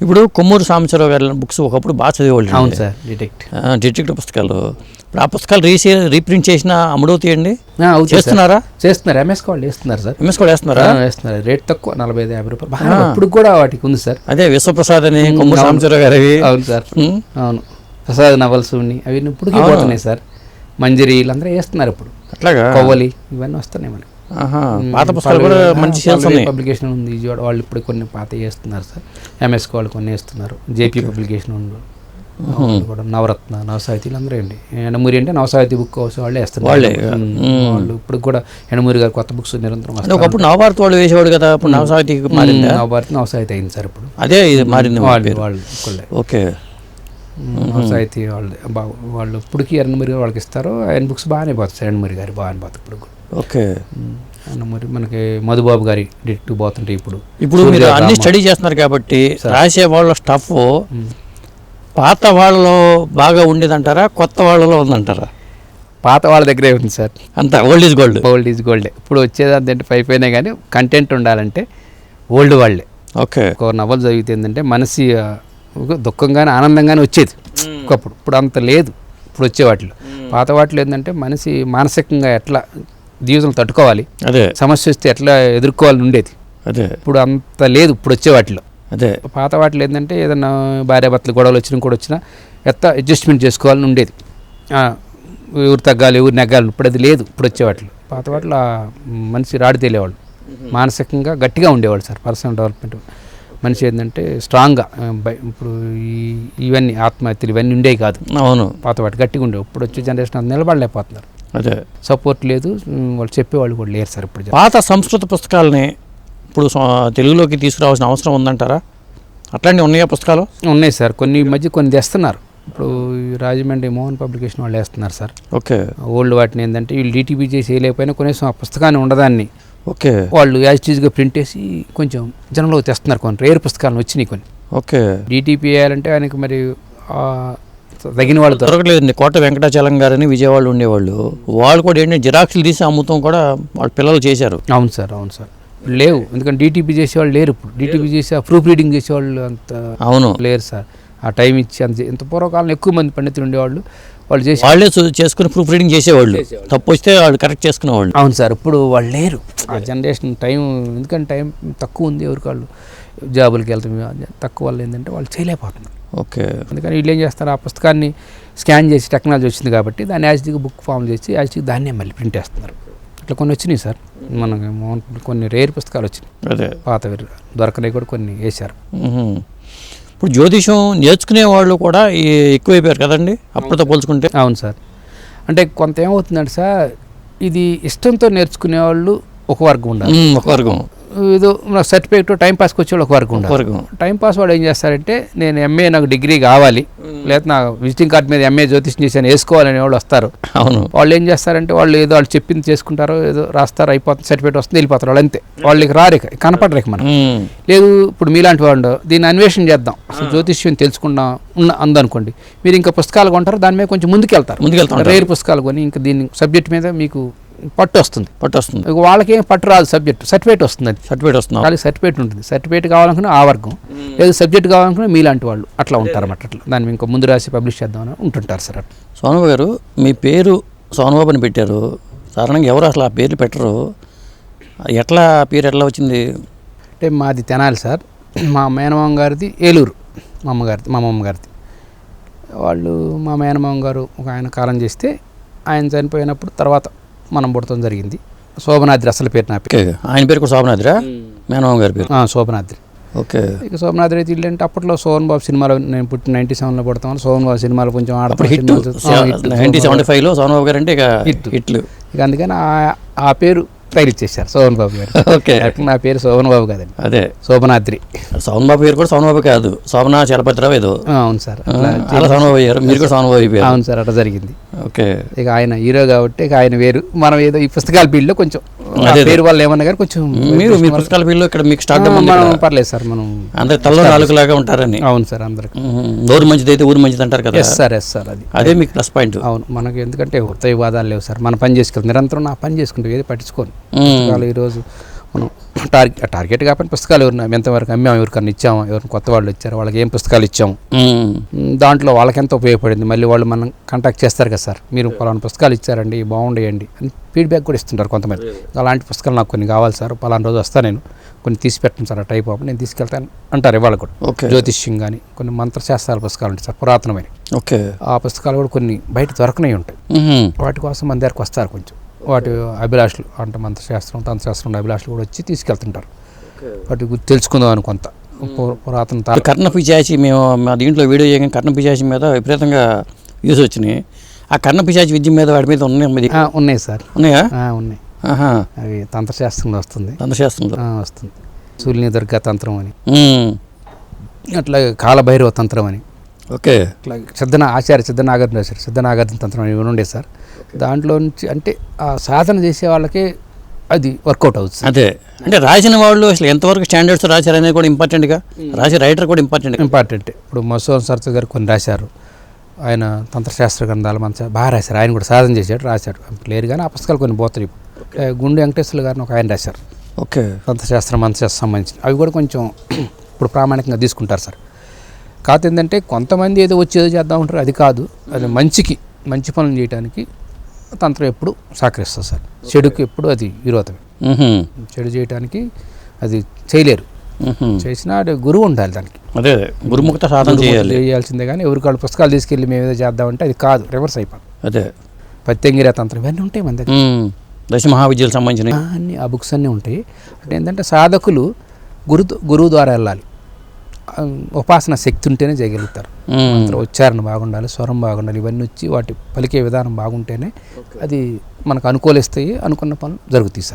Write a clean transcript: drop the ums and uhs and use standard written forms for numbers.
ఇప్పుడు కొమ్మూరు సాంబశివరావు గారి బుక్స్ ఒకప్పుడు బాగా చదివేవాళ్ళు. అవును సార్, డిటెక్టివ్ పుస్తకాలు. ఇప్పుడు ఆ పుస్తకాలు రీప్రింట్ చేసిన అమ్ముడవుతాయండి? చేస్తున్నారా? చేస్తున్నారు. ఎంఎస్ వాళ్ళు వేస్తున్నారు సార్. ఎంఎస్ వాళ్ళు వేస్తున్నారా? వేస్తున్నారు. రేట్ తక్కువ, 45-50 రూపాయలు. ఇప్పుడు కూడా వాటికి ఉంది సార్. అదే విశ్వప్రసాద్ అని కొమ్మూరు సాంబశివరావు గారు. అవును సార్, అవును. ప్రసాద్ నవల్స్ అవి ఇప్పటికీ పోతున్నాయి సార్. మంజరి వీళ్ళందరూ వేస్తున్నారు ఇప్పుడు. అట్లాగా కొవ్వలి ఇవన్నీ వస్తున్నాయి మనకి. పాత పుస్తకాలు కూడా మంచి సేల్స్ ఉన్నాయి. పబ్లికేషన్ ఉంది విజయవాడ వాళ్ళు ఇప్పుడు కొన్ని పాత వేస్తున్నారు సార్. ఎంఎస్ వాళ్ళు కొన్ని వేస్తున్నారు. జేపీ పబ్లికేషన్ ఉంది కూడా. నవరత్న, నవసాహితీ వీళ్ళందరూ అండి. ఎండమూరి అంటే నవసాహితీ బుక్ హౌస్ వాళ్ళే వేస్తున్నారు. వాళ్ళు ఇప్పుడు కూడా ఎండమూరి గారు కొత్త బుక్స్ నిరంతరం వస్తారు. ఒకప్పుడు నవభారత్ వాళ్ళు వేసేవాడు కదా, ఇప్పుడు నవసాహితీ మారింది. నవభారత్ నవసాహితీ అయింది సార్ ఇప్పుడు. అదే ఇది మారింది వాళ్ళు. ఓకే, నవసాహితీ వాళ్ళు ఇప్పటికీ ఎండమూరి గారు వాళ్ళకి ఇస్తారు. ఆయన బుక్స్ బాగానే పోతాయి సార్. ఎండమూరి గారి బాగానే పోతాయి ఇప్పుడు కూడా. ఓకే, మరి మనకి మధుబాబు గారి డిటెక్టివ్ పోతుంటాయి ఇప్పుడు. మీరు అన్ని స్టడీ చేస్తున్నారు కాబట్టి రాసే వాళ్ళ స్టఫ్ పాత వాళ్ళలో బాగా ఉండేదంటారా, కొత్త వాళ్ళలో ఉందంటారా? పాత వాళ్ళ దగ్గరే ఉంది సార్. అంతా old is gold. Old is గోల్డే. ఇప్పుడు వచ్చేదంటే అయిపోయినాయి కానీ కంటెంట్ ఉండాలంటే ఓల్డ్ వాళ్ళే. ఓకే, ఒక నవల్ చదివితే ఏంటంటే మనసి దుఃఖంగానే ఆనందంగానే వచ్చేది ఒకప్పుడు. ఇప్పుడు అంత లేదు ఇప్పుడు వచ్చే వాటిలో. పాత వాటిలో ఏంటంటే మనిషి మానసికంగా ఎట్లా జీవితం తట్టుకోవాలి, అదే సమస్య వస్తే ఎట్లా ఎదుర్కోవాలని ఉండేది. అదే ఇప్పుడు అంత లేదు ఇప్పుడు వచ్చే వాటిలో. అదే పాత వాటిలో ఏంటంటే ఏదన్నా భార్యాభర్తలు గొడవలు వచ్చినా ఎట్లా అడ్జస్ట్మెంట్ చేసుకోవాలని ఉండేది. ఎవరు తగ్గాలి, ఎవరు నెగ్గాలి. ఇప్పుడు అది లేదు ఇప్పుడు వచ్చే వాటిలో. పాత వాటిలో మనిషి రాడి తేలేవాళ్ళు, మానసికంగా గట్టిగా ఉండేవాళ్ళు సార్. పర్సనల్ డెవలప్మెంట్ మనిషి ఏంటంటే స్ట్రాంగ్గా. ఇప్పుడు ఇవన్నీ ఆత్మహత్యలు ఇవన్నీ ఉండేవి కాదు. అవును, పాత వాటి గట్టిగా ఉండేవి. ఇప్పుడు వచ్చే జనరేషన్ అది నిలబడలేకపోతున్నారు. అదే సపోర్ట్ లేదు, వాళ్ళు చెప్పేవాళ్ళు కూడా లేరు సార్ ఇప్పుడు. పాత సంస్కృత పుస్తకాలని ఇప్పుడు తెలుగులోకి తీసుకురావాల్సిన అవసరం ఉందంటారా? అట్లాంటివి ఉన్నాయా పుస్తకాలు? ఉన్నాయి సార్, కొన్ని మధ్య కొన్ని తెస్తున్నారు. ఇప్పుడు రాజమండ్రి మోహన్ పబ్లికేషన్ వాళ్ళు వేస్తున్నారు సార్. ఓకే, ఓల్డ్ వాటిని ఏంటంటే వీళ్ళు డిటిపి చేసి వేయలేకపోయినా కొనేసం ఆ పుస్తకాన్ని ఉండదాన్ని. ఓకే, వాళ్ళు యాజిటీజ్గా ప్రింట్ వేసి కొంచెం జనంలోకి తెస్తున్నారు. కొన్ని రేర్ పుస్తకాలను వచ్చినాయి కొన్ని. ఓకే, డిటిపి వేయాలంటే ఆయనకి మరి తగిన వాళ్ళు దొరకలేదండి. కోట వెంకటాచలం గారని విజయవాడలో ఉండేవాళ్ళు, వాళ్ళు కూడా ఏంటంటే జిరాక్స్లు తీసి అమ్ముతాం కూడా వాళ్ళ పిల్లలు చేశారు. అవును సార్, అవును సార్. లేవు, ఎందుకంటే డిటిపి చేసేవాళ్ళు లేరు ఇప్పుడు. డిటిపి చేసి ఆ ప్రూఫ్ రీడింగ్ చేసేవాళ్ళు అంత అవును లేరు సార్. ఆ టైం ఇచ్చి అంత ఇంత పూర్వకాలం ఎక్కువ మంది పండితులు ఉండేవాళ్ళు. వాళ్ళు చేసి వాళ్ళే చేసుకుని ప్రూఫ్ రీడింగ్ చేసేవాళ్ళు. తప్పు వస్తే వాళ్ళు కరెక్ట్ చేసుకునేవాళ్ళు. అవును సార్, ఇప్పుడు వాళ్ళు లేరు. ఆ జనరేషన్ టైం, ఎందుకంటే టైం తక్కువ ఉంది. ఎవరికి వాళ్ళు జాబులకి వెళ్తాం తక్కువ వాళ్ళు ఏంటంటే వాళ్ళు చేయలేకపోతున్నారు. ఓకే, అందుకని వీళ్ళు ఏం చేస్తారు, ఆ పుస్తకాన్ని స్కాన్ చేసి టెక్నాలజీ వచ్చింది కాబట్టి దాన్ని యాజిటీగా బుక్ ఫామ్ చేసి యాజిటీగా దాన్నే మళ్ళీ ప్రింట్ వేస్తున్నారు. ఇట్లా కొన్ని వచ్చినాయి సార్. మనకి కొన్ని రేర్ పుస్తకాలు వచ్చినాయి. అదే పాతవి దొరకనే కూడా కొన్ని వేశారు. ఇప్పుడు జ్యోతిషం నేర్చుకునే వాళ్ళు కూడా ఎక్కువైపోయారు కదండి అప్పటితో పోల్చుకుంటే. అవును సార్, అంటే కొంత ఏమవుతుందంటే సార్, ఇది ఇష్టంతో నేర్చుకునే వాళ్ళు ఒక వర్గం ఉండాలి. ఒక వర్గం ఏదో నాకు సర్టిఫికేట్ టైంపాస్కి వచ్చే వాళ్ళు ఒక వర్గం ఉండాలి. టైంపాస్ వాడు ఏం చేస్తారంటే నేను ఎంఏ నాకు డిగ్రీ కావాలి, లేదా నా విజిటింగ్ కార్డ్ మీద ఎంఏ జ్యోతిషం చేశాను వేసుకోవాలనే వాళ్ళు వస్తారు. అవును, వాళ్ళు ఏం చేస్తారంటే వాళ్ళు ఏదో వాళ్ళు చెప్పింది చేసుకుంటారు, ఏదో రాస్తారు, అయిపోతుంది, సర్టిఫికేట్ వస్తుంది, వెళ్ళిపోతారు వాళ్ళు అంతే. వాళ్ళకి రారేక కనపడరేక మనం. లేదు ఇప్పుడు మీలాంటి వాళ్ళు దీన్ని అన్వేషణ చేద్దాం, అసలు జ్యోతిష్యం తెలుసుకుందాం అందనుకోండి, మీరు ఇంకా పుస్తకాలు కొంటారు, దాని మీద కొంచెం ముందుకెళ్తారు. రేర్ పుస్తకాలు కొని ఇంకా దీని సబ్జెక్ట్ మీద మీకు పట్టు వస్తుంది. వాళ్ళకేం పట్టు రాదు, సర్టిఫికేట్ వస్తుంది. వాళ్ళకి సర్టిఫికేట్ ఉంటుంది. సర్టిఫికేట్ కావాలనుకున్న ఆ వర్గం, లేదు సబ్జెక్ట్ కావాలనుకున్న మీలాంటి వాళ్ళు అట్లా ఉంటారు అన్నమాట. అట్లా దాన్ని ఇంకా ముందు రాసి పబ్లిష్ చేద్దామని ఉంటుంటారు సార్. అట్లా. సోనబాబు గారు, మీ పేరు సోనబాబు అని పెట్టారు. సాధారణంగా ఎవరు అసలు ఆ పేర్లు పెట్టరు, ఎట్లా పేరు ఎట్లా వచ్చింది? అంటే మాది తెనాలి సార్. మా మేనమామ గారిది ఏలూరు, మా అమ్మమ్మ గారిది. వాళ్ళు మా మేనమామ గారు ఒక ఆయన కాలం చేస్తే ఆయన చనిపోయినప్పుడు తర్వాత మనం పుడతాం జరిగింది. శోభనాద్రి అసలు పేరు నా పేరు. ఆయన పేరు కూడా శోభనాద్రా? మేనమామ గారి పేరు శోభనాద్రి. ఓకే, ఇక శోభనాద్రి అయితే ఇల్లు అంటే అప్పట్లో సోహన్ బాబు సినిమాలో, నేను పుట్టిన 97లో పుడతాను. సోహన్ బాబు సినిమాలో కొంచెం ఆడప్పుడు 1975లో సోహన్ బాబు గారు అంటే ఇక హిట్లు. ఇక అందుకని ఆ పేరు టైల్ ఇచ్చేసారు సోహన్ బాబు గారు. ఓకే, నా పేరు సోహన్ బాబు కాదండి, అదే శోభనాద్రి. సోహన్ బాబు పేరు కూడా సోహన్ బాబు కాదు, శోభనా చలపతిరావు ఏదో. అవును సార్, సోహన్ బాబు అయ్యారు, మీరు కూడా సోహన్ బాబు అయిపోయారు. అవును సార్, అట్లా జరిగింది. ఓకే, ఇక ఆయన హీరో కాబట్టి ఇక ఆయన వేరు, మనం ఏదో ఈ పుస్తకాల ఫీల్డ్లో కొంచెం పేరు వాళ్ళు ఏమన్నా కానీ కొంచెం మీరు పుస్తకాల ఫీల్డ్లో ఇక్కడ మీకు స్టార్ట్ మనం పర్లేదు సార్, మనం అందరు తల్లో నాలుగులాగా ఉంటారని. అవును సార్, అందరికి నోరు మంచిది అయితే ఊరు మంచిది అంటారు కదా. ఎస్ సార్, అదే మీకు ప్లస్ పాయింట్. అవును, మనకి ఎందుకంటే వృత్త వివాదాలు లేవు సార్, మన పని చేసుకెళ్తాం, నిరంతరం నా పని చేసుకుంటాం, ఏది పట్టించుకోను. ఈరోజు మనం టార్గెట్ కాకపోయినా పుస్తకాలు ఎంతవరకు అమ్మాము, ఎవరికన్నా ఇచ్చాము, ఎవరిని కొత్త వాళ్ళు వచ్చారు వాళ్ళకి ఏం పుస్తకాలు ఇచ్చాము, దాంట్లో వాళ్ళకి ఎంత ఉపయోగపడింది, మళ్ళీ వాళ్ళు మనం కాంటాక్ట్ చేస్తారు కదా సార్, మీరు పలానా పుస్తకాలు ఇచ్చారండి బాగుండేయండి అని ఫీడ్బ్యాక్ కూడా ఇస్తుంటారు కొంతమంది. అలాంటి పుస్తకాలు నాకు కొన్ని కావాలి సార్, పలానా రోజు వస్తాను నేను, కొన్ని తీసి పెట్టండి సార్ ఆ టైప్ ఆఫ్, నేను తీసుకెళ్తాను అంటారు. ఇవాళ కూడా జ్యోతిష్యం కానీ కొన్ని మంత్రశాస్త్రాల పుస్తకాలు ఉంటాయి సార్, పురాతనమైన. ఆ పుస్తకాలు కూడా కొన్ని బయట దొరకనే ఉంటాయి. వాటి కోసం మన దగ్గరకు వస్తారు కొంచెం, వాటి అభిలాషులు అంటే మంత్రశాస్త్రం తంత్రశాస్త్రం అభిలాషులు కూడా వచ్చి తీసుకెళ్తుంటారు. వాటి గురించి తెలుసుకుందాం అని కొంత పురాతన కర్ణ పిశాచి మేము మా దీంట్లో వీడియో చేయగానే కర్ణ పిశాచి మీద విపరీతంగా యూస్ వచ్చినాయి. ఆ కర్ణ పిశాచి విద్య మీద వాటి మీద ఉన్నాయి సార్. ఉన్నాయా? ఉన్నాయి. అవి తంత్రశాస్త్రంలో వస్తుంది. తంత్రశాస్త్రంలో వస్తుంది. సూర్యుని దుర్గా తంత్రం అని, అట్లా కాలభైరవ తంత్రం అని, ఓకే, అట్లా ఆచార్య సిద్ధనాగార్జున తంత్రం అని ఉండే సార్. దాంట్లో నుంచి అంటే ఆ సాధన చేసే వాళ్ళకి అది వర్కౌట్ అవుతుంది. అదే అంటే రాసిన వాళ్ళు అసలు ఎంతవరకు స్టాండర్డ్స్ రాశారు అనేది కూడా ఇంపార్టెంట్గా, రాసే రైటర్ కూడా ఇంపార్టెంట్. ఇప్పుడు మసూన్ సరస్వతి గారు కొన్ని రాశారు, ఆయన తంత్రశాస్త్ర గ్రంథాలు బాగా రాశారు. ఆయన కూడా సాధన చేశాడు, రాశాడు లేరు కానీ ఆ పుస్తకాలు కొన్ని పోతాయి. గుండె వెంకటేశ్వర గారిని ఒక ఆయన రాశారు, ఓకే, తంత్రశాస్త్రం మంత్రశాస్త్రం సంబంధించి. అవి కూడా కొంచెం ఇప్పుడు ప్రామాణికంగా తీసుకుంటారు సార్. కాకపోతే ఏంటంటే కొంతమంది ఏదో వచ్చి ఏదో చేద్దాం ఉంటారు, అది కాదు. అది మంచి పనులు చేయడానికి తంత్రం ఎప్పుడు సహకరిస్తుంది సార్. చెడుకు ఎప్పుడు అది విరోధమే. చెడు చేయడానికి అది చేయలేరు. చేసినా గురువు ఉండాలి దానికి. అదే గురుముఖత సాధన చేయాల్సిందే కానీ ఎవరికి వాళ్ళు పుస్తకాలు తీసుకెళ్ళి మేము ఏదో చేద్దామంటే అది కాదు, రివర్స్ అయిపోయింది. అదే పత్యంగిర తంత్రం ఇవన్నీ ఉంటాయి మన దగ్గర, దశమహావిద్యలకు సంబంధించిన అన్ని ఆ బుక్స్ అన్నీ ఉంటాయి. అంటే ఏంటంటే సాధకులు గురువు ద్వారా వెళ్ళాలి, ఉపాసన శక్తి ఉంటేనే చేయగలుగుతారు. ఉచ్చారణ బాగుండాలి, స్వరం బాగుండాలి, ఇవన్నీ వచ్చి వాటి పలికే విధానం బాగుంటేనే అది మనకు అనుకూలిస్తాయి, అనుకున్న పనులు జరుగుతాయి సార్.